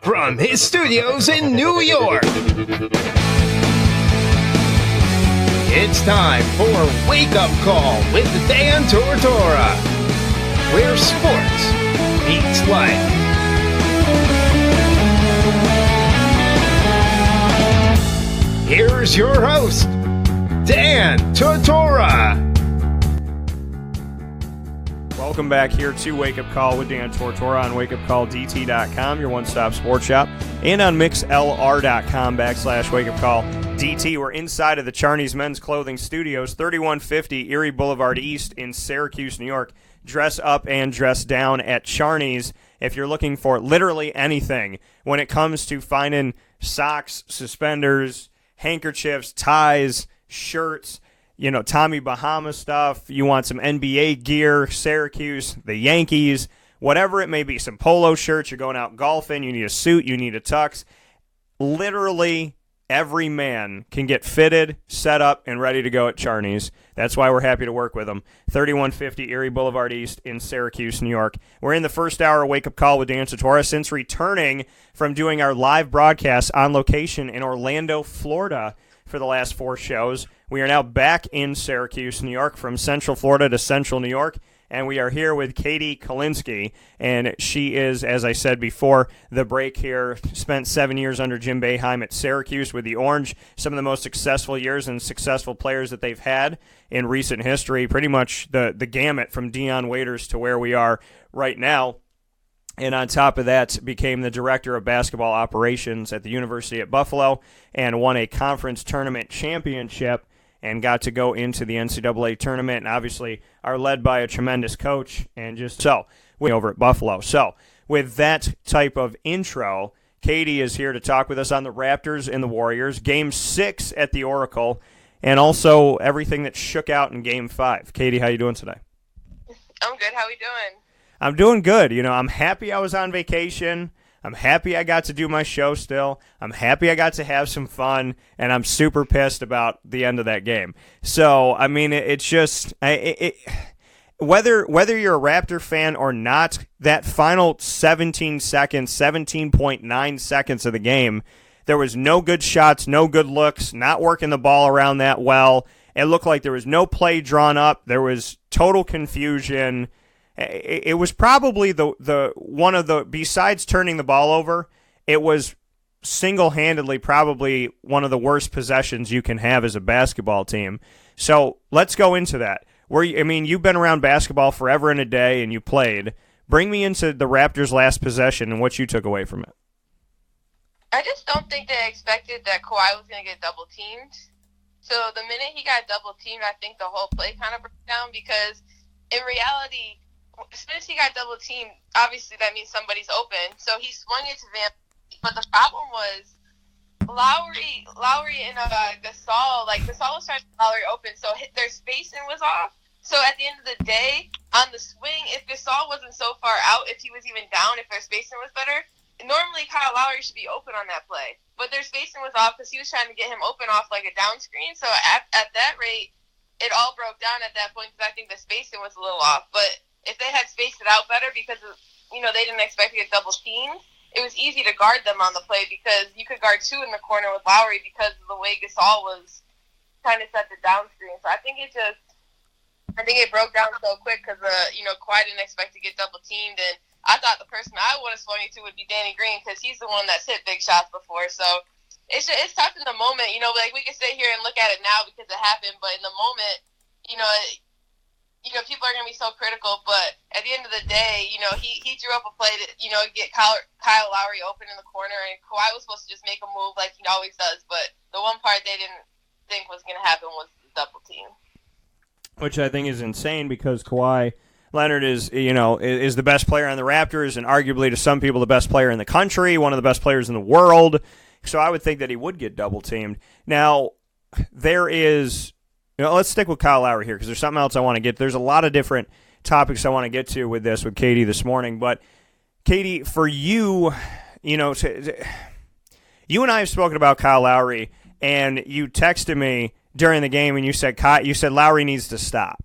from his studios in New York, it's time for Wake Up Call with Dan Tortora, where sports meets life. Here's your host, Dan Tortora. Welcome back here to Wake Up Call with Dan Tortora on WakeUpCallDT.com, your one-stop sports shop, and on MixLR.com/WakeUpCallDT. We're inside of the Charney's Men's Clothing Studios, 3150 Erie Boulevard East in Syracuse, New York. Dress up and dress down at Charney's if you're looking for literally anything when it comes to finding socks, suspenders, handkerchiefs, ties, shirts, you know, Tommy Bahama stuff. You want some NBA gear, Syracuse, the Yankees, whatever it may be. Some polo shirts, you're going out golfing, you need a suit, you need a tux. Literally every man can get fitted, set up, and ready to go at Charney's. That's why we're happy to work with them. 3150 Erie Boulevard East in Syracuse, New York. We're in the first hour of Wake Up Call with Dan Tortora since returning from doing our live broadcast on location in Orlando, Florida for the last 4 shows. We are now back in Syracuse, New York, from Central Florida to Central New York, and we are here with Katie Kolinski, and she is, as I said before the break here, spent 7 years under Jim Boeheim at Syracuse with the Orange, some of the most successful years and successful players that they've had in recent history, pretty much the gamut from Dion Waiters to where we are right now. And on top of that, became the director of basketball operations at the University at Buffalo and won a conference tournament championship and got to go into the NCAA tournament, and obviously are led by a tremendous coach, and just so we over at Buffalo. So with that type of intro, Katie is here to talk with us on the Raptors and the Warriors, Game 6 at the Oracle, and also everything that shook out in Game 5. Katie, how you doing today? I'm good. How we doing? I'm doing good. You know, I'm happy I was on vacation. I'm happy I got to do my show still. I'm happy I got to have some fun, and I'm super pissed about the end of that game. So, I mean, it's just whether you're a Raptor fan or not, that final 17 seconds, 17.9 seconds of the game, there was no good shots, no good looks, not working the ball around that well. It looked like there was no play drawn up. There was total confusion. It was probably the one of the, besides turning the ball over, it was single-handedly probably one of the worst possessions you can have as a basketball team. So let's go into that. You've been around basketball forever and a day, and you played. Bring me into the Raptors' last possession and what you took away from it. I just don't think they expected that Kawhi was going to get double-teamed. So the minute he got double-teamed, I think the whole play kind of broke down because in reality, as soon as he got double-teamed, obviously that means somebody's open. So he swung it to Van. But the problem was Lowry and Gasol, Gasol was trying to get Lowry open, so their spacing was off. So at the end of the day, on the swing, if Gasol wasn't so far out, if he was even down, if their spacing was better, normally Kyle Lowry should be open on that play. But their spacing was off because he was trying to get him open off like a down screen. So at that rate, it all broke down at that point because I think the spacing was a little off. But if they had spaced it out better because they didn't expect to get double teamed, it was easy to guard them on the play because you could guard 2 in the corner with Lowry because of the way Gasol was kind of set the down screen. So I think it broke down so quick because Kawhi didn't expect to get double teamed, and I thought the person I would have swung it to would be Danny Green because he's the one that's hit big shots before. So it's tough in the moment. We can sit here and look at it now because it happened, but in the moment, people are going to be so critical, but at the end of the day, he drew up a play to, get Kyle Lowry open in the corner, and Kawhi was supposed to just make a move like he always does, but the one part they didn't think was going to happen was the double team. Which I think is insane because Kawhi Leonard is the best player on the Raptors and arguably to some people the best player in the country, one of the best players in the world, so I would think that he would get double teamed. Now, there is... let's stick with Kyle Lowry here because there's something else I want to get. There's a lot of different topics I want to get to with Katie this morning. But, Katie, for you, you and I have spoken about Kyle Lowry, and you texted me during the game and you said Lowry needs to stop.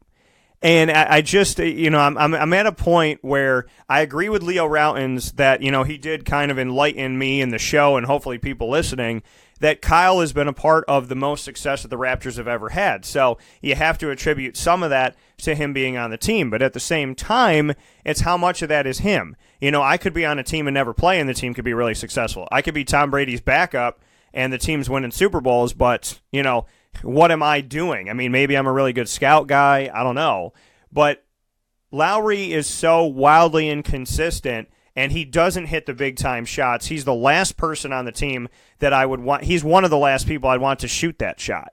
And I just, I'm at a point where I agree with Leo Routins that, he did kind of enlighten me in the show and hopefully people listening that Kyle has been a part of the most success that the Raptors have ever had. So you have to attribute some of that to him being on the team. But at the same time, it's how much of that is him. I could be on a team and never play, and the team could be really successful. I could be Tom Brady's backup, and the team's winning Super Bowls, but, what am I doing? I mean, maybe I'm a really good scout guy. I don't know. But Lowry is so wildly inconsistent, and he doesn't hit the big-time shots. He's the last person on the team that I would want. He's one of the last people I'd want to shoot that shot.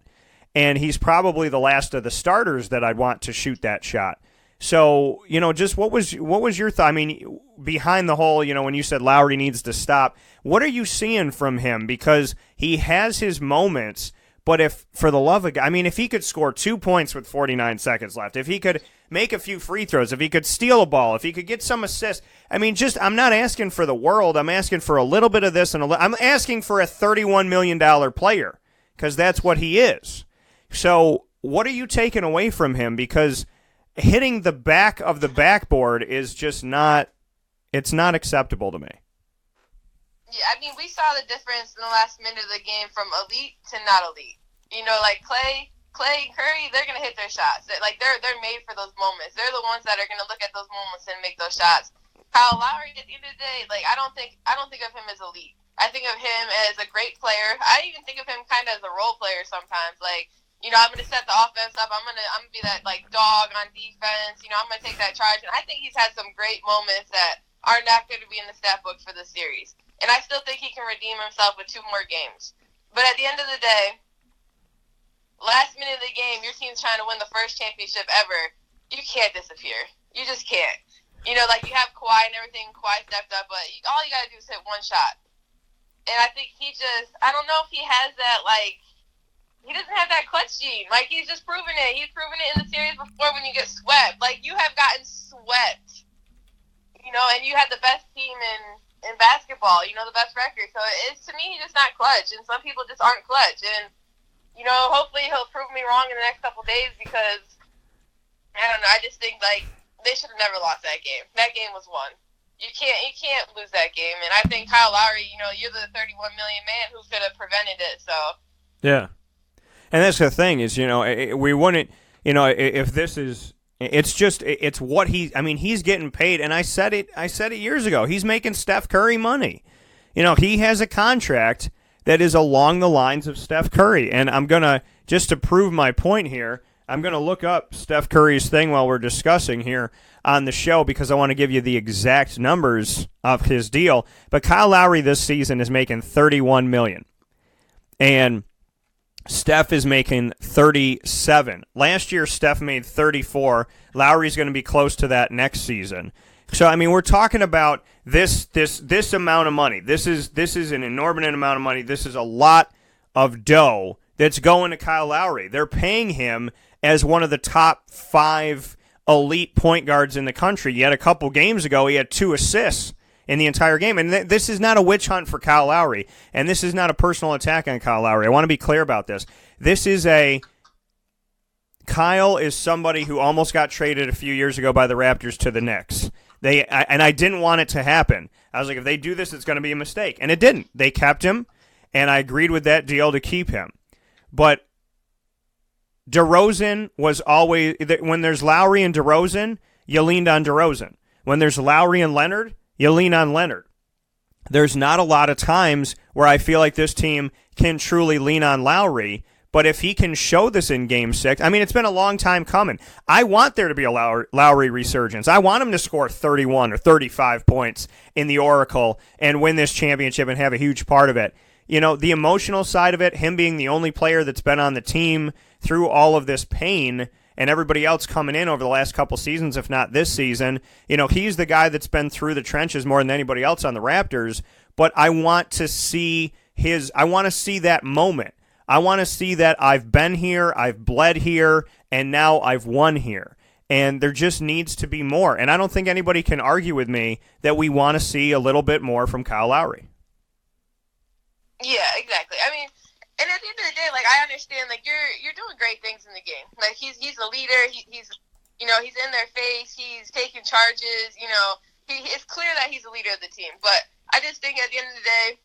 And he's probably the last of the starters that I'd want to shoot that shot. So, just what was your thought? I mean, behind the whole, when you said Lowry needs to stop, what are you seeing from him? Because he has his moments, but if, for the love of God, I mean, if he could score 2 points with 49 seconds left, if he could make a few free throws, if he could steal a ball, if he could get some assists, I mean, I'm not asking for the world. I'm asking for a little bit of this, and I'm asking for a $31 million player, because that's what he is. So what are you taking away from him? Because hitting the back of the backboard is just not acceptable to me. Yeah, I mean, we saw the difference in the last minute of the game from elite to not elite. Like Clay, Curry, they're gonna hit their shots. They're made for those moments. They're the ones that are gonna look at those moments and make those shots. Kyle Lowry, at the end of the day, I don't think of him as elite. I think of him as a great player. I even think of him kind of as a role player sometimes. I'm gonna set the offense up. I'm gonna be that dog on defense. I'm gonna take that charge. And I think he's had some great moments that are not going to be in the stat book for this series. And I still think he can redeem himself with 2 more games. But at the end of the day, last minute of the game, your team's trying to win the first championship ever. You can't disappear. You just can't. You have Kawhi and everything. Kawhi stepped up, but all you got to do is hit one shot. And I think I don't know if he has that, he doesn't have that clutch gene. He's just proven it. He's proven it in the series before when you get swept. You have gotten swept. And you had the best team in basketball, the best record. So it's, to me, just not clutch. And some people just aren't clutch. And, hopefully he'll prove me wrong in the next couple days because, I don't know, I just think, they should have never lost that game. That game was won. You can't lose that game. And I think Kyle Lowry, you're the 31 million man who could have prevented it. So. Yeah. And that's the thing is, we wouldn't, if this is, it's what he's getting paid. And I said it years ago. He's making Steph Curry money. He has a contract that is along the lines of Steph Curry. And I'm going to, just to prove my point here, I'm going to look up Steph Curry's thing while we're discussing here on the show because I want to give you the exact numbers of his deal. But Kyle Lowry this season is making $31 million. And Steph is making 37. Last year, Steph made 34. Lowry's going to be close to that next season. So, we're talking about this amount of money. This is an inordinate amount of money. This is a lot of dough that's going to Kyle Lowry. They're paying him as one of the top 5 elite point guards in the country. Yet a couple games ago, he had 2 assists in the entire game. And this is not a witch hunt for Kyle Lowry. And this is not a personal attack on Kyle Lowry. I want to be clear about this. Kyle is somebody who almost got traded a few years ago by the Raptors to the Knicks. And I didn't want it to happen. I was like, if they do this, it's going to be a mistake. And it didn't. They kept him, and I agreed with that deal to keep him. But DeRozan was always, when there's Lowry and DeRozan, you leaned on DeRozan. When there's Lowry and Leonard, you lean on Leonard. There's not a lot of times where I feel like this team can truly lean on Lowry, but if he can show this in Game 6, it's been a long time coming. I want there to be a Lowry resurgence. I want him to score 31 or 35 points in the Oracle and win this championship and have a huge part of it. The emotional side of it, him being the only player that's been on the team through all of this pain and everybody else coming in over the last couple seasons, if not this season, he's the guy that's been through the trenches more than anybody else on the Raptors, but I want to see that moment. I want to see that I've been here, I've bled here, and now I've won here. And there just needs to be more. And I don't think anybody can argue with me that we want to see a little bit more from Kyle Lowry. Yeah, exactly. And at the end of the day, I understand, you're doing great things in the game. He's a leader. He's You know, he's in their face. He's taking charges. You know, it's clear that he's the leader of the team. But I just think at the end of the day,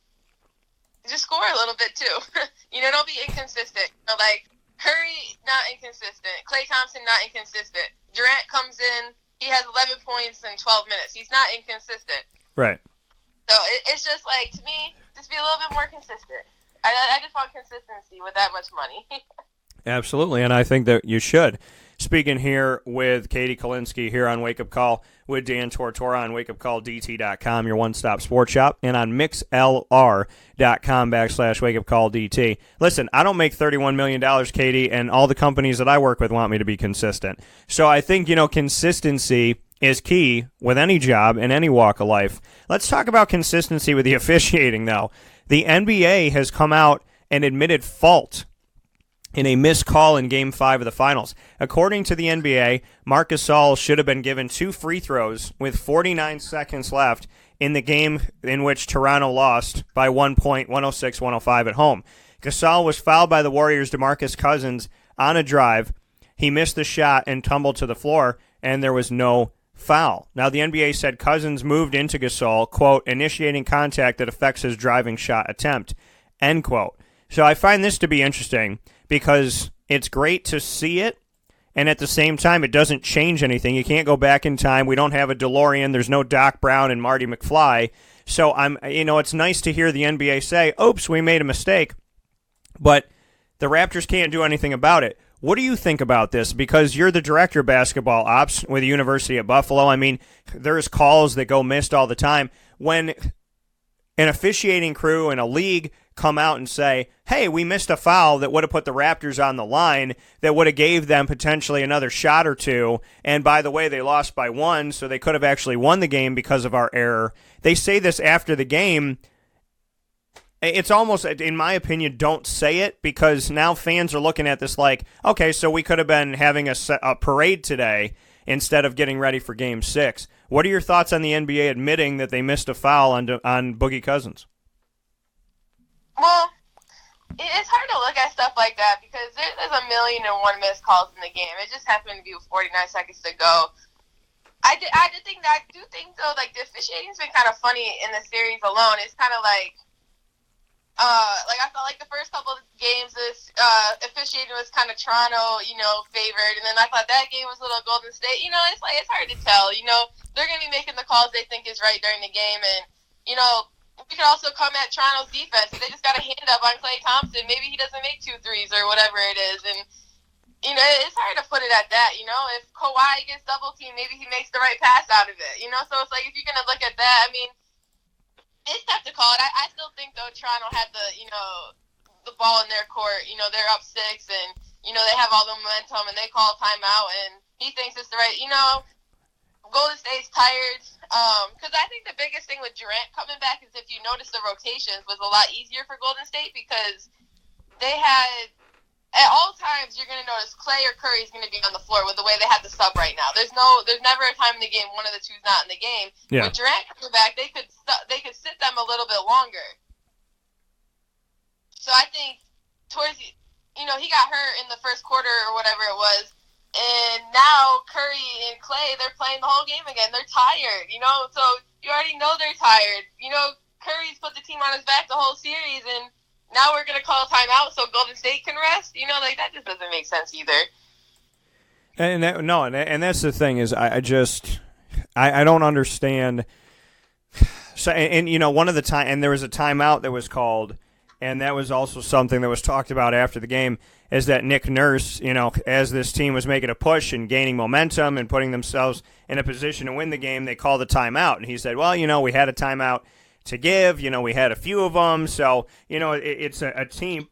just score a little bit too. You know, don't be inconsistent. You know, like Curry, not inconsistent. Klay Thompson, not inconsistent. Durant comes in. He has 11 points in 12 minutes. He's not inconsistent. Right. So it's just like, to me, just be a little bit more consistent. I just want consistency with that much money. Absolutely, and I think that you should. Speaking here with Katie Kolinski here on Wake Up Call with Dan Tortora on WakeUpCallDT.com, your one-stop sports shop, and on MixLR.com/WakeUpCallDT. Listen, I don't make $31 million, Katie, and all the companies that I work with want me to be consistent. So I think, you know, consistency is key with any job in any walk of life. Let's talk about consistency with the officiating, though. The NBA has come out and admitted fault in a missed call in Game 5 of the Finals. According to the NBA, Marc Gasol should have been given 2 free throws with 49 seconds left in the game in which Toronto lost by 1 point, 106-105 at home. Gasol was fouled by the Warriors' DeMarcus Cousins on a drive. He missed the shot and tumbled to the floor, and there was no foul. Now, the NBA said Cousins moved into Gasol, quote, initiating contact that affects his driving shot attempt, end quote. So I find this to be interesting because it's great to see it, and at the same time, it doesn't change anything. You can't go back in time. We don't have a DeLorean. There's no Doc Brown and Marty McFly. So it's nice to hear the NBA say, oops, we made a mistake, but the Raptors can't do anything about it. What do you think about this? Because you're the director of basketball ops with the University of Buffalo. I mean, there's calls that go missed all the time. When an officiating crew in a league come out and say, hey, we missed a foul that would have put the Raptors on the line, that would have gave them potentially another shot or two, and by the way, they lost by 1, so they could have actually won the game because of our error. They say this after the game. It's almost, in my opinion, don't say it, because now fans are looking at this like, okay, so we could have been having a parade today instead of getting ready for Game 6. What are your thoughts on the NBA admitting that they missed a foul on Boogie Cousins? Well, it's hard to look at stuff like that because there's 1,000,001 missed calls in the game. It just happened to be with 49 seconds to go. I do think though, like the officiating's been kind of funny in the series alone. It's kind of like I felt like the first couple of games, this officiating was kind of Toronto, favored, and then I thought that game was a little Golden State. It's hard to tell. They're gonna be making the calls they think is right during the game, and we can also come at Toronto's defense. If they just got a hand up on Klay Thompson, maybe he doesn't make 2 threes or whatever it is, and it's hard to put it at that. If Kawhi gets double teamed, maybe he makes the right pass out of it. So it's like if you're gonna look at that, I mean. It's tough to call it. I still think, though, Toronto had the ball in their court. They're up 6, and, they have all the momentum, and they call a timeout, and he thinks it's the right, Golden State's tired. Because I think the biggest thing with Durant coming back is if you notice the rotations was a lot easier for Golden State because they had, at all times, you're going to notice Klay or Curry is going to be on the floor with the way they have the sub right now. There's never a time in the game one of the two's not in the game. Yeah. With Durant coming back, they could sit them a little bit longer. So I think towards, he got hurt in the first quarter or whatever it was, and now Curry and Klay, they're playing the whole game again. They're tired, so you already know they're tired. Curry's put the team on his back the whole series, and now we're going to call a timeout so Golden State can rest? That just doesn't make sense either. And that's the thing is I don't understand. So, one of the time, and there was a timeout that was called, and that was also something that was talked about after the game, is that Nick Nurse, as this team was making a push and gaining momentum and putting themselves in a position to win the game, they called a timeout. And he said, well, we had a timeout to give, we had a few of them, so it's a team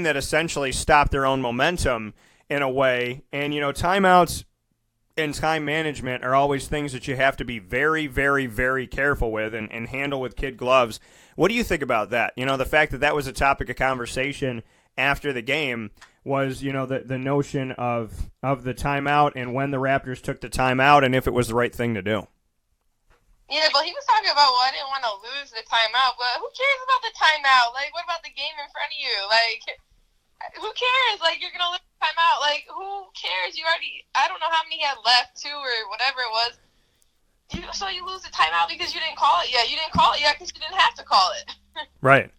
that essentially stopped their own momentum in a way, and timeouts and time management are always things that you have to be very, very, very careful with and handle with kid gloves. What do you think about that? The fact that was a topic of conversation after the game was, the notion of the timeout and when the Raptors took the timeout and if it was the right thing to do. Yeah, but he was talking about, I didn't want to lose the timeout, but who cares about the timeout? What about the game in front of you? who cares? Like, you're going to lose timeout. Like, who cares? I don't know how many he had left, 2 or whatever it was. So you lose the timeout because you didn't call it yet. You didn't call it yet because you didn't have to call it. Right.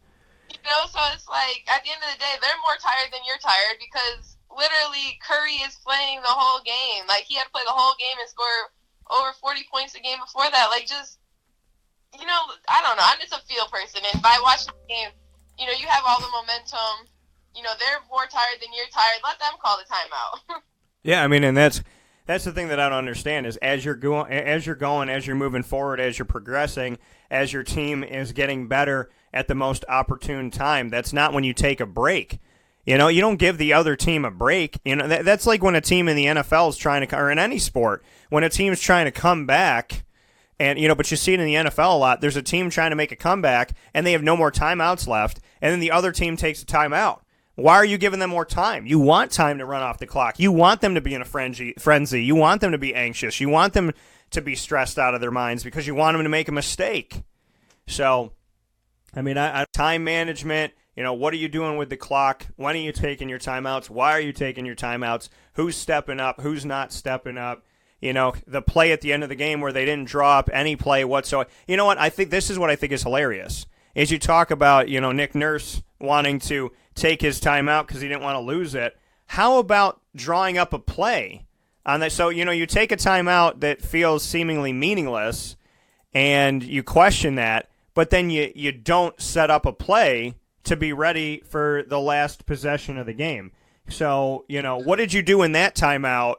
So it's like, at the end of the day, they're more tired than you're tired because literally Curry is playing the whole game. Like, he had to play the whole game and score over 40 points a game before that. Like, just, I don't know. I'm just a feel person. And by watching the game, you have all the momentum. They're more tired than you're tired. Let them call the timeout. Yeah, I mean, and that's the thing that I don't understand is as you're moving forward, as you're progressing, as your team is getting better at the most opportune time, that's not when you take a break. You don't give the other team a break. That's like when a team in the NFL is trying to, or in any sport, when a team's trying to come back, and but you see it in the NFL a lot. There's a team trying to make a comeback, and they have no more timeouts left, and then the other team takes a timeout. Why are you giving them more time? You want time to run off the clock. You want them to be in a frenzy. You want them to be anxious. You want them to be stressed out of their minds because you want them to make a mistake. So, I mean, time management, what are you doing with the clock? When are you taking your timeouts? Why are you taking your timeouts? Who's stepping up? Who's not stepping up? The play at the end of the game where they didn't draw up any play whatsoever. You know what? This is what I think is hilarious. Is you talk about, Nick Nurse wanting to take his timeout because he didn't want to lose it. How about drawing up a play on that? So, you take a timeout that feels seemingly meaningless and you question that, but then you don't set up a play to be ready for the last possession of the game. So, what did you do in that timeout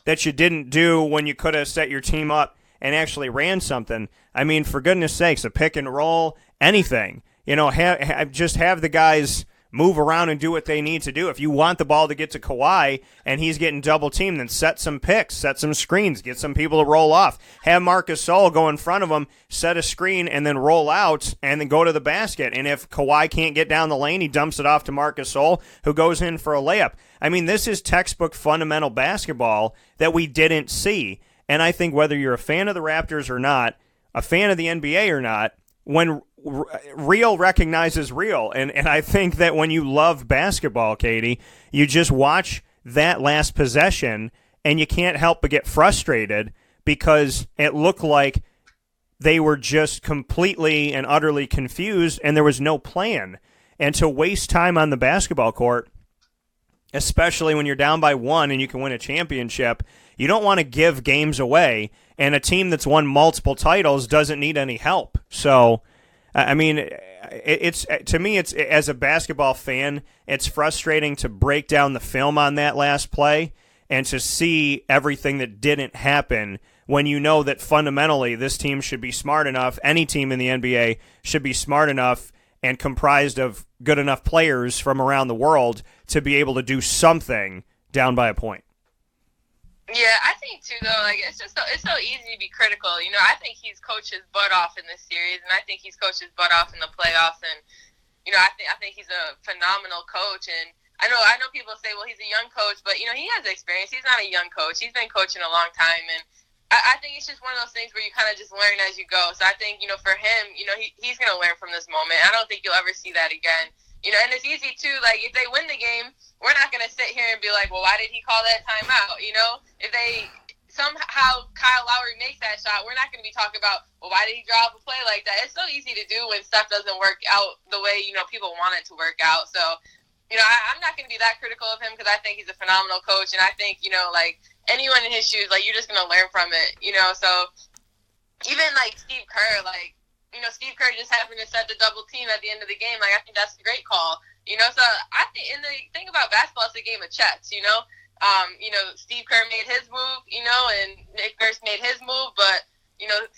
that you didn't do when you could have set your team up and actually ran something? I mean, for goodness sakes, a pick and roll, anything. Just have the guys move around and do what they need to do. If you want the ball to get to Kawhi and he's getting double teamed, then set some picks, set some screens, get some people to roll off. Have Marc Gasol go in front of him, set a screen, and then roll out and then go to the basket. And if Kawhi can't get down the lane, he dumps it off to Marc Gasol, who goes in for a layup. I mean, this is textbook fundamental basketball that we didn't see. And I think whether you're a fan of the Raptors or not, a fan of the NBA or not, when real recognizes real. And I think that when you love basketball, Katie, you just watch that last possession and you can't help but get frustrated because it looked like they were just completely and utterly confused and there was no plan. And to waste time on the basketball court, especially when you're down by 1 and you can win a championship, you don't want to give games away. And a team that's won multiple titles doesn't need any help. So, I mean, it's to me, it's as a basketball fan, it's frustrating to break down the film on that last play and to see everything that didn't happen when you know that fundamentally this team should be smart enough, any team in the NBA should be smart enough and comprised of good enough players from around the world to be able to do something down by a point. Yeah, I think too though, like it's so easy to be critical. I think he's coached his butt off in this series, and I think he's coached his butt off in the playoffs. And I think he's a phenomenal coach. And I know people say, well, he's a young coach, but he has experience. He's not a young coach. He's been coaching a long time, and I think it's just one of those things where you kind of just learn as you go. So I think for him, he's going to learn from this moment. I don't think you'll ever see that again. And it's easy too. Like if they win the game, we're not going to sit here and be like, well, why did he call that timeout? If they somehow Kyle Lowry makes that shot, we're not going to be talking about, well, why did he draw up a play like that? It's so easy to do when stuff doesn't work out the way people want it to work out. So, I'm not going to be that critical of him because I think he's a phenomenal coach, and I think like anyone in his shoes, like you're just going to learn from it. So even like Steve Kerr, like. Steve Kerr just happened to set the double team at the end of the game. Like, I think that's a great call. So I think, and the thing about basketball is a game of chess, Steve Kerr made his move, and Nick Nurse made his move, but,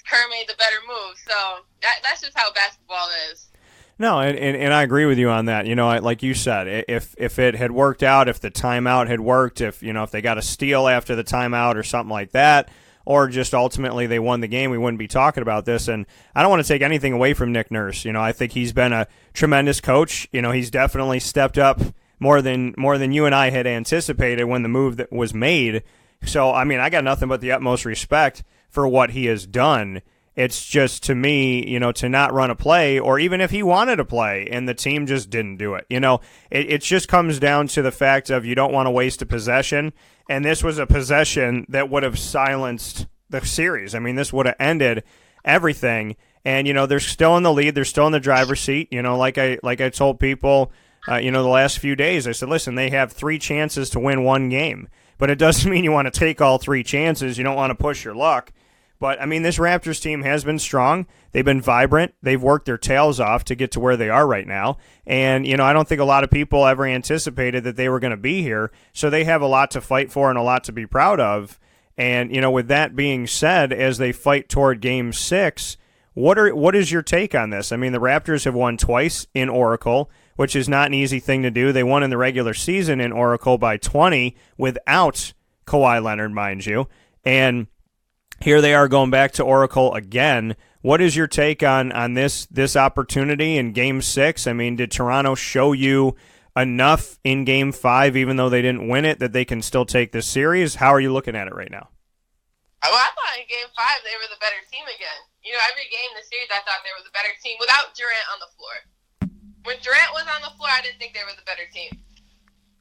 Kerr made the better move. So that's just how basketball is. No, and I agree with you on that. Like you said, if it had worked out, if the timeout had worked, if they got a steal after the timeout or something like that, or just ultimately they won the game, we wouldn't be talking about this. And I don't want to take anything away from Nick Nurse. I think he's been a tremendous coach. He's definitely stepped up more than you and I had anticipated when the move that was made. So, I mean, I got nothing but the utmost respect for what he has done. It's just, to me, to not run a play, or even if he wanted to play and the team just didn't do it. It just comes down to the fact of you don't want to waste a possession, and this was a possession that would have silenced the series. I mean, this would have ended everything, and, they're still in the lead. They're still in the driver's seat. Like I told people, the last few days, I said, listen, they have 3 chances to win 1 game, but it doesn't mean you want to take all 3 chances. You don't want to push your luck. But, I mean, this Raptors team has been strong. They've been vibrant. They've worked their tails off to get to where they are right now. And, I don't think a lot of people ever anticipated that they were going to be here. So they have a lot to fight for and a lot to be proud of. And, with that being said, as they fight toward Game 6, what is your take on this? I mean, the Raptors have won twice in Oracle, which is not an easy thing to do. They won in the regular season in Oracle by 20 without Kawhi Leonard, mind you. And here they are going back to Oracle again. What is your take on this opportunity in Game 6? I mean, did Toronto show you enough in Game 5, even though they didn't win it, that they can still take this series? How are you looking at it right now? Well, I thought in Game 5 they were the better team again. Every game in the series I thought they were the better team without Durant on the floor. When Durant was on the floor, I didn't think they were the better team.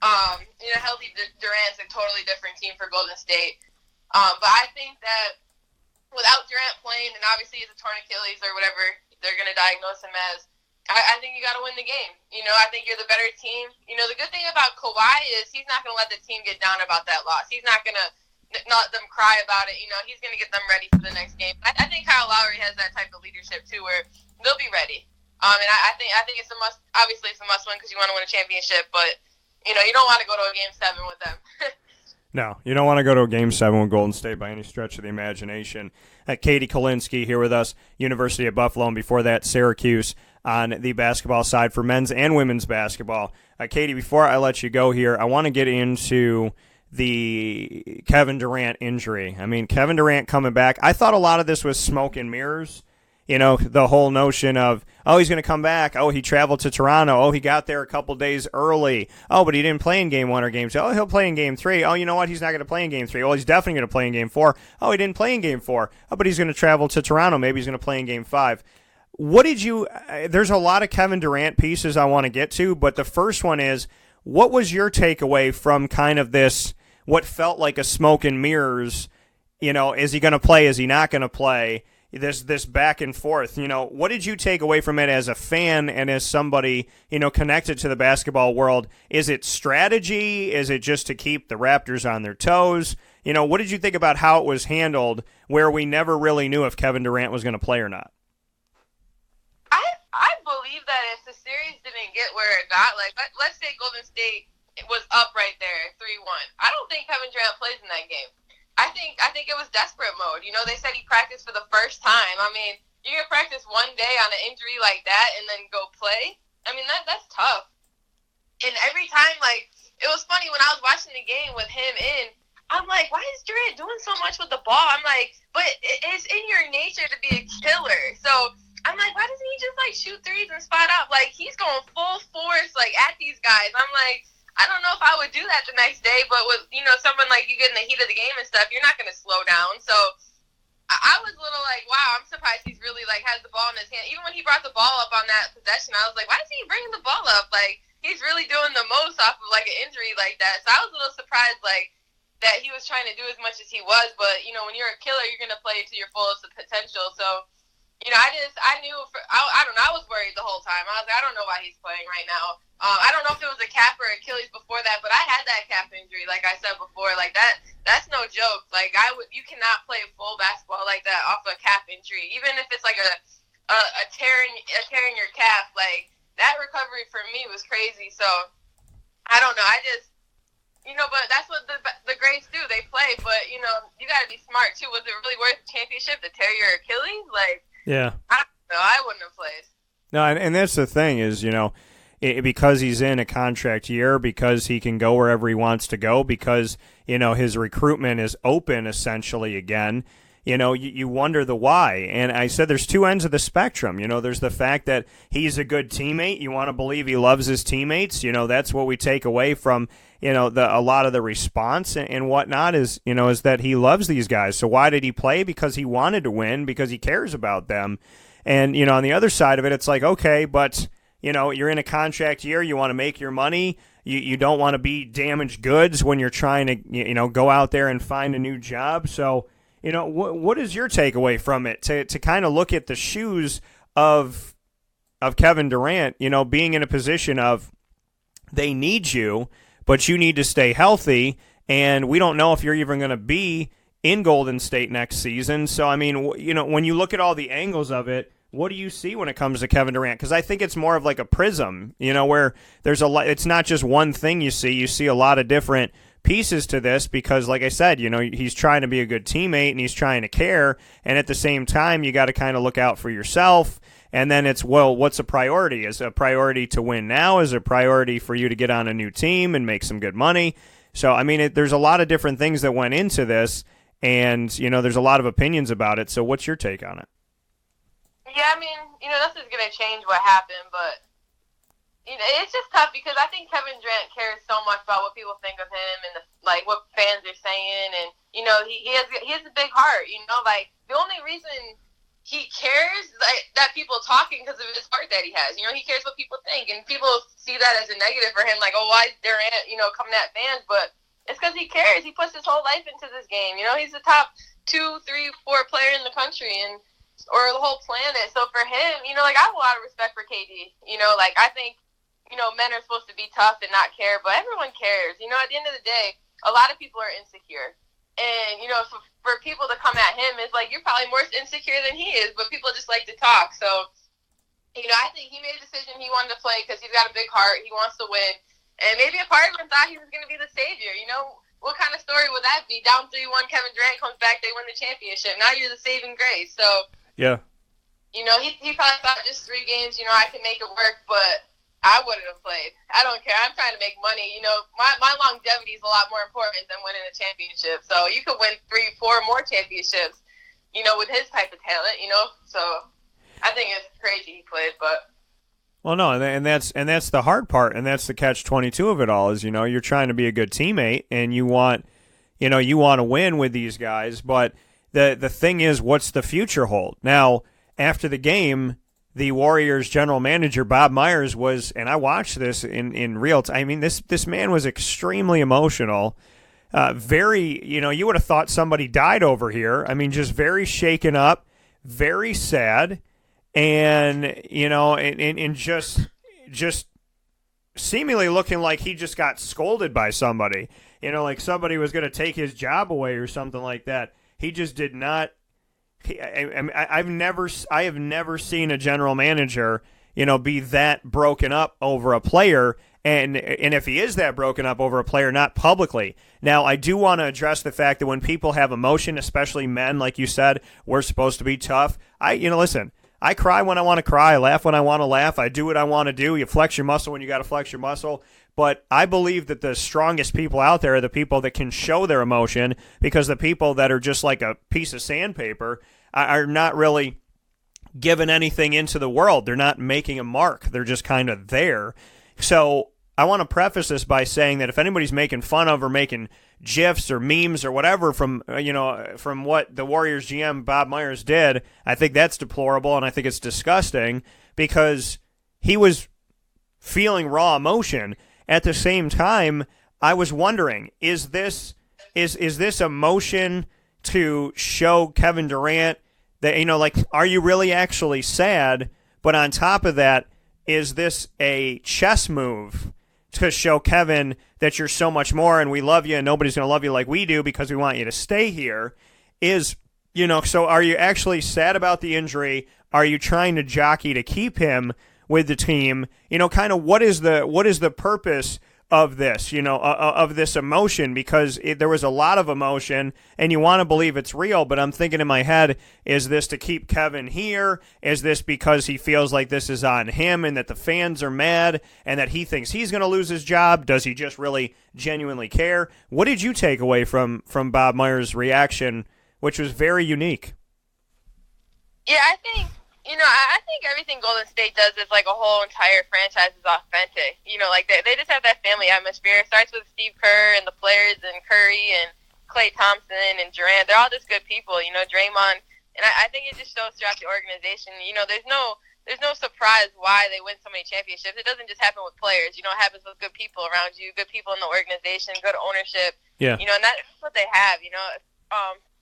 Healthy Durant's a totally different team for Golden State. But I think that without Durant playing, and obviously he's a torn Achilles or whatever they're going to diagnose him as, I think you got to win the game. I think you're the better team. The good thing about Kawhi is he's not going to let the team get down about that loss. He's not going to let them cry about it. He's going to get them ready for the next game. I think Kyle Lowry has that type of leadership too, where they'll be ready. And I think it's a must. Obviously, it's a must win because you want to win a championship, but you don't want to go to a Game 7 with them. No, you don't want to go to a Game 7 with Golden State by any stretch of the imagination. Katie Kolinski here with us, University of Buffalo, and before that, Syracuse on the basketball side for men's and women's basketball. Katie, before I let you go here, I want to get into the Kevin Durant injury. I mean, Kevin Durant coming back. I thought a lot of this was smoke and mirrors. The whole notion of, oh, he's going to come back. Oh, he traveled to Toronto. Oh, he got there a couple days early. Oh, but he didn't play in Game 1 or Game 2. Oh, he'll play in Game 3. Oh, you know what? He's not going to play in Game 3. Oh, he's definitely going to play in Game 4. Oh, he didn't play in Game 4. Oh, but he's going to travel to Toronto. Maybe he's going to play in Game 5. There's a lot of Kevin Durant pieces I want to get to, but the first one is, what was your takeaway from kind of this, what felt like a smoke and mirrors, is he going to play? Is he not going to play? This back and forth, what did you take away from it as a fan and as somebody, connected to the basketball world? Is it strategy? Is it just to keep the Raptors on their toes? What did you think about how it was handled, where we never really knew if Kevin Durant was going to play or not? I believe that if the series didn't get where it got, like, let's say Golden State was up right there, 3-1. I don't think Kevin Durant plays in that game. I think it was desperate mode. They said he practiced for the first time. I mean, you can practice one day on an injury like that and then go play. I mean, that's tough. And every time, like, it was funny when I was watching the game with him in, I'm like, why is Durant doing so much with the ball? I'm like, but it's in your nature to be a killer. So I'm like, why doesn't he just, like, shoot threes and spot up? Like, he's going full force, like, at these guys. I'm like, I don't know if I would do that the next day, but with, someone like you get in the heat of the game and stuff, you're not going to slow down. So I was a little like, wow, I'm surprised he's really, like, has the ball in his hand. Even when he brought the ball up on that possession, I was like, why is he bringing the ball up? Like, he's really doing the most off of, like, an injury like that. So I was a little surprised, like, that he was trying to do as much as he was. But, when you're a killer, you're going to play to your fullest potential. So, I knew, I don't know, I was worried the whole time. I was like, I don't know why he's playing right now. I don't know if it was a calf or Achilles before that, but I had that calf injury, like I said before. Like, that's no joke. Like, you cannot play full basketball like that off a calf injury. Even if it's like a tearing your calf, like, that recovery for me was crazy. So, I don't know. I just, but that's what the greats do. They play, but, you got to be smart, too. Was it really worth the championship to tear your Achilles? Like, yeah. I don't know. I wouldn't have played. No, and that's the thing is, because he's in a contract year, because he can go wherever he wants to go, because, his recruitment is open essentially again. you wonder the why. And I said there's two ends of the spectrum. There's the fact that he's a good teammate. You want to believe he loves his teammates. That's what we take away from, a lot of the response and whatnot is that he loves these guys. So why did he play? Because he wanted to win, because he cares about them. And, on the other side of it, it's like, okay, but, you're in a contract year. You want to make your money. You don't want to be damaged goods when you're trying to, go out there and find a new job. So, what is your takeaway from it to kind of look at the shoes of Kevin Durant, being in a position of they need you, but you need to stay healthy, and we don't know if you're even going to be in Golden State next season. So, I mean, when you look at all the angles of it, what do you see when it comes to Kevin Durant? Because I think it's more of like a prism, where there's a lot. It's not just one thing you see. You see a lot of different pieces to this because, like I said, he's trying to be a good teammate and he's trying to care, and at the same time, you got to kind of look out for yourself. And then it's, well, what's a priority? Is it a priority to win now? Is it a priority for you to get on a new team and make some good money? So, I mean, there's a lot of different things that went into this, and, there's a lot of opinions about it. So what's your take on it? Yeah, I mean, this is going to change what happened, but, it's just tough because I think Kevin Durant cares so much about what people think of him and, what fans are saying, and, he has a big heart, the only reason he cares that people talking because of his heart that he has. He cares what people think, and people see that as a negative for him, like, oh, why is Durant, coming at fans? But it's because he cares. He puts his whole life into this game. He's the top 2, 3, 4 player in the country, or the whole planet. So for him, I have a lot of respect for KD. I think, men are supposed to be tough and not care, but everyone cares. At the end of the day, a lot of people are insecure. And, so for people to come at him, it's like, you're probably more insecure than he is, but people just like to talk. So, I think he made a decision he wanted to play because he's got a big heart. He wants to win. And maybe a part of him thought he was going to be the savior. What kind of story would that be? Down 3-1, Kevin Durant comes back, they win the championship. Now you're the saving grace. So, yeah. He probably thought just 3 games, I can make it work, but I wouldn't have played. I don't care. I'm trying to make money. My longevity is a lot more important than winning a championship. So you could win 3, 4 more championships, with his type of talent, So I think it's crazy he played, but. Well, no, and that's the hard part, and that's the catch-22 of it all is, you're trying to be a good teammate, and you want to win with these guys, but the thing is, what's the future hold? Now, after the game, the Warriors general manager, Bob Myers, was, and I watched this in real time. I mean, this man was extremely emotional. Very, you would have thought somebody died over here. I mean, just very shaken up, very sad, and, and just seemingly looking like he just got scolded by somebody. Like somebody was going to take his job away or something like that. He just did not. I have never seen a general manager, be that broken up over a player, and if he is that broken up over a player, not publicly. Now, I do want to address the fact that when people have emotion, especially men, like you said, we're supposed to be tough. Listen, I cry when I want to cry, I laugh when I want to laugh, I do what I want to do. You flex your muscle when you got to flex your muscle. But I believe that the strongest people out there are the people that can show their emotion, because the people that are just like a piece of sandpaper are not really giving anything into the world. They're not making a mark. They're just kind of there. So I want to preface this by saying that if anybody's making fun of or making GIFs or memes or whatever from what the Warriors GM Bob Myers did, I think that's deplorable, and I think it's disgusting because he was feeling raw emotion. At the same time, I was wondering, is this emotion to show Kevin Durant that, are you really actually sad? But on top of that, is this a chess move to show Kevin that you're so much more and we love you and nobody's going to love you like we do because we want you to stay here? So are you actually sad about the injury? Are you trying to jockey to keep him with the team? Kind of what is the purpose of this, of this emotion? Because there was a lot of emotion and you want to believe it's real, but I'm thinking in my head, is this to keep Kevin here? Is this because he feels like this is on him and that the fans are mad and that he thinks he's going to lose his job? Does he just really genuinely care? What did you take away from Bob Myers' reaction which was very unique. Yeah, I think, I think everything Golden State does is like a whole entire franchise is authentic. Like they just have that family atmosphere. It starts with Steve Kerr and the players and Curry and Klay Thompson and Durant. They're all just good people, Draymond. And I think it just shows throughout the organization. There's no surprise why they win so many championships. It doesn't just happen with players. It happens with good people around you, good people in the organization, good ownership. Yeah. And that's what they have,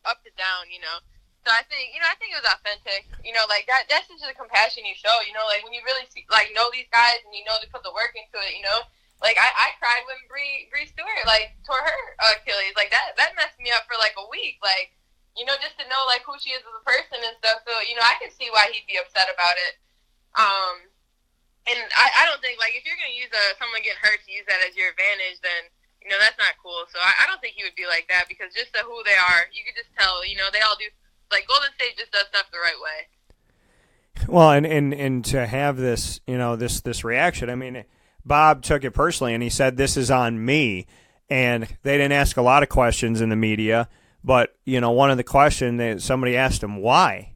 up to down, So I think it was authentic. Like that's just the compassion you show. Like when you really see, like know these guys and they put the work into it. Like I cried when Bree Stewart like tore her Achilles. Like that messed me up for like a week. Like just to know like who she is as a person and stuff. So I can see why he'd be upset about it. And I don't think like if you're gonna use someone getting hurt to use that as your advantage, then that's not cool. So I don't think he would be like that because just who they are, you could just tell. They all do. Like Golden State just does stuff the right way. Well, and to have this, this reaction. I mean, Bob took it personally, and he said, "This is on me." And they didn't ask a lot of questions in the media, but one of the questions that somebody asked him why,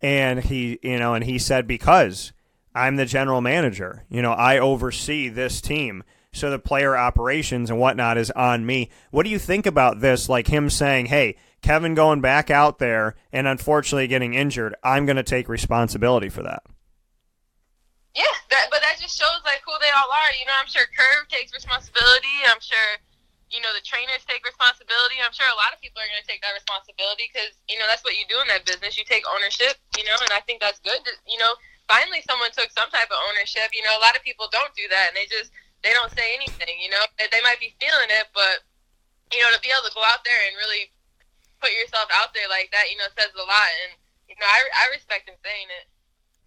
and he said because I'm the general manager. I oversee this team. So the player operations and whatnot is on me. What do you think about this? Like him saying, hey, Kevin going back out there and unfortunately getting injured, I'm going to take responsibility for that. Yeah, but that just shows like who they all are. I'm sure Curve takes responsibility. I'm sure, the trainers take responsibility. I'm sure a lot of people are going to take that responsibility because, that's what you do in that business. You take ownership, and I think that's good. Finally someone took some type of ownership. A lot of people don't do that, and they don't say anything, They might be feeling it, but, to be able to go out there and really put yourself out there like that, says a lot. And, I respect him saying it.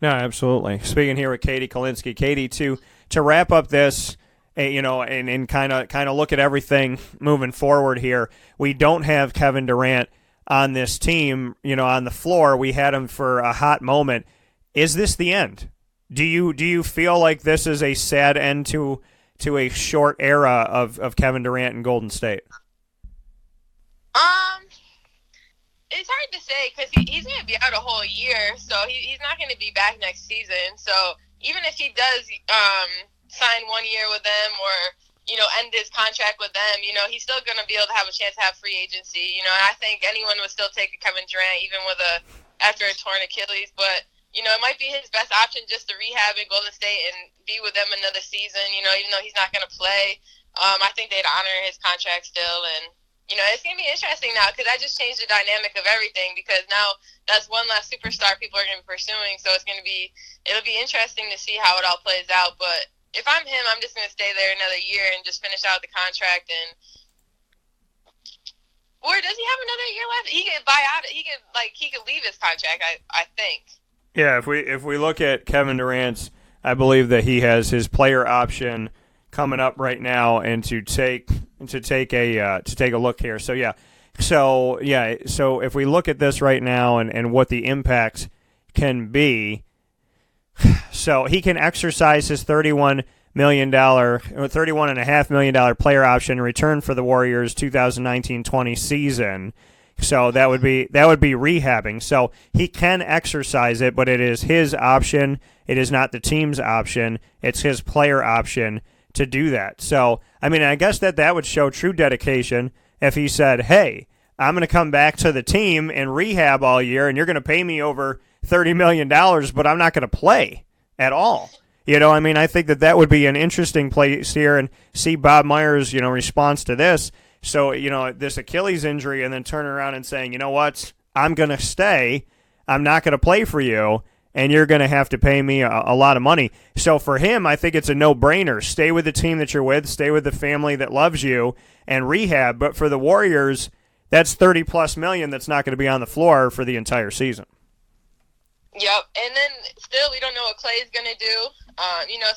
No, absolutely. Speaking here with Katie Kolinski. Katie, to wrap up this, and kind of look at everything moving forward here, we don't have Kevin Durant on this team, on the floor. We had him for a hot moment. Is this the end? Do you feel like this is a sad end to a short era of Kevin Durant in Golden State? It's hard to say because he's going to be out a whole year, so he's not going to be back next season. So even if he does sign 1 year with them or, end his contract with them, he's still going to be able to have a chance to have free agency. And I think anyone would still take a Kevin Durant even with after a torn Achilles, but it might be his best option just to rehab in Golden State and be with them another season, even though he's not going to play. I think they'd honor his contract still. And, it's going to be interesting now because that just changed the dynamic of everything because now that's one less superstar people are going to be pursuing. So it'll be interesting to see how it all plays out. But if I'm him, I'm just going to stay there another year and just finish out the contract. Or does he have another year left? He could buy out. He could leave his contract, I think. Yeah, if we look at Kevin Durant's, I believe that he has his player option coming up right now, and to take a look here. So if we look at this right now and what the impact can be, so he can exercise his $31.5 million player option in return for the Warriors' 2019-20 season. So that would be rehabbing. So he can exercise it, but it is his option. It is not the team's option. It's his player option to do that. So, I mean, I guess that would show true dedication if he said, hey, I'm going to come back to the team and rehab all year, and you're going to pay me over $30 million, but I'm not going to play at all. I mean, I think that would be an interesting place here, and see Bob Myers' response to this. So, this Achilles injury, and then turn around and saying, you know what, I'm going to stay. I'm not going to play for you, and you're going to have to pay me a lot of money. So for him, I think it's a no-brainer. Stay with the team that you're with. Stay with the family that loves you and rehab. But for the Warriors, that's $30+ million that's not going to be on the floor for the entire season. Yep. And then still we don't know what Klay's going to do.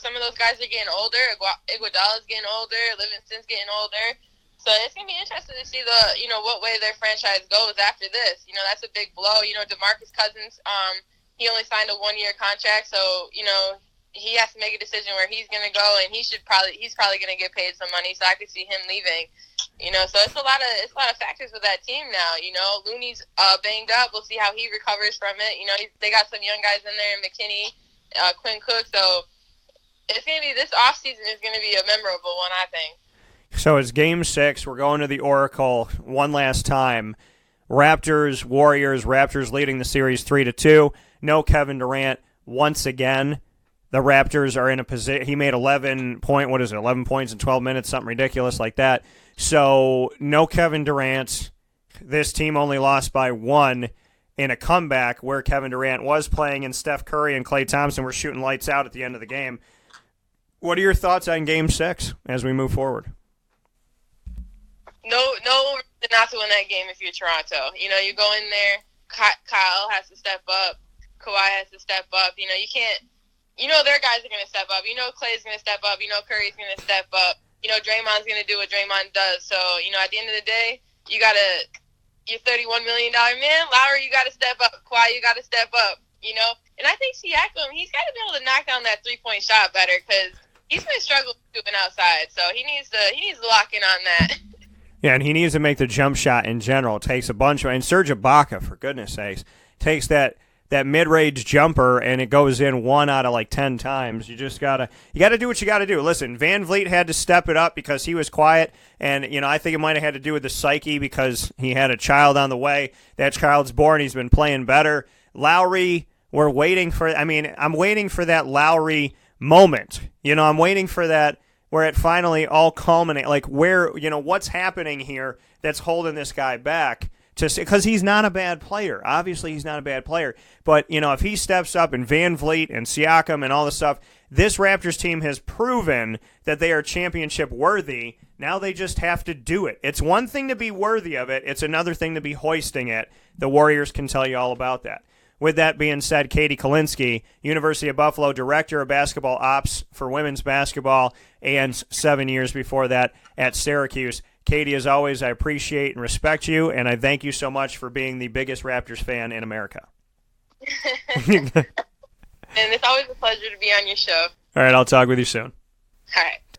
Some of those guys are getting older. Iguodala's getting older. Livingston's getting older. So it's going to be interesting to see what way their franchise goes after this. That's a big blow. DeMarcus Cousins, he only signed a 1-year contract, so, he has to make a decision where he's going to go, and he's probably going to get paid some money, so I could see him leaving. So it's a lot of factors with that team now. Looney's banged up. We'll see how he recovers from it. They got some young guys in there, McKinney, Quinn Cook. So it's gonna be, this offseason is gonna be a memorable one, I think. So it's Game 6. We're going to the Oracle one last time. Raptors, Warriors. Raptors leading the series 3-2. No Kevin Durant once again. The Raptors are in a position. He made 11 points in 12 minutes, something ridiculous like that. So no Kevin Durant. This team only lost by 1 in a comeback where Kevin Durant was playing and Steph Curry and Klay Thompson were shooting lights out at the end of the game. What are your thoughts on Game 6 as we move forward? No reason not to win that game if you're Toronto. You go in there, Kyle has to step up, Kawhi has to step up. You can't. Their guys are going to step up. Klay's going to step up. Curry's going to step up. Draymond's going to do what Draymond does. So, at the end of the day, you're $31 million man. Lowry, you got to step up. Kawhi, you got to step up. And I think Siakam, he's got to be able to knock down that 3-point shot better because he's been struggling moving outside. So he needs to lock in on that. Yeah, and he needs to make the jump shot in general. It takes a bunch of, and Serge Ibaka, for goodness sakes, takes that mid-range jumper and it goes in 1 out of 10 times. You gotta do what you gotta do. Listen, Van Vliet had to step it up because he was quiet, and I think it might have had to do with the psyche because he had a child on the way. That child's born. He's been playing better. Lowry, I'm waiting for that Lowry moment. I'm waiting for that where it finally all culminates. What's happening here that's holding this guy back? Because he's not a bad player. Obviously, he's not a bad player. But, if he steps up and Van Vliet and Siakam and all this stuff, this Raptors team has proven that they are championship worthy. Now they just have to do it. It's one thing to be worthy of it. It's another thing to be hoisting it. The Warriors can tell you all about that. With that being said, Katie Kolinski, University of Buffalo Director of Basketball Ops for women's basketball, and 7 years before that at Syracuse. Katie, as always, I appreciate and respect you, and I thank you so much for being the biggest Raptors fan in America. And it's always a pleasure to be on your show. All right, I'll talk with you soon. All right.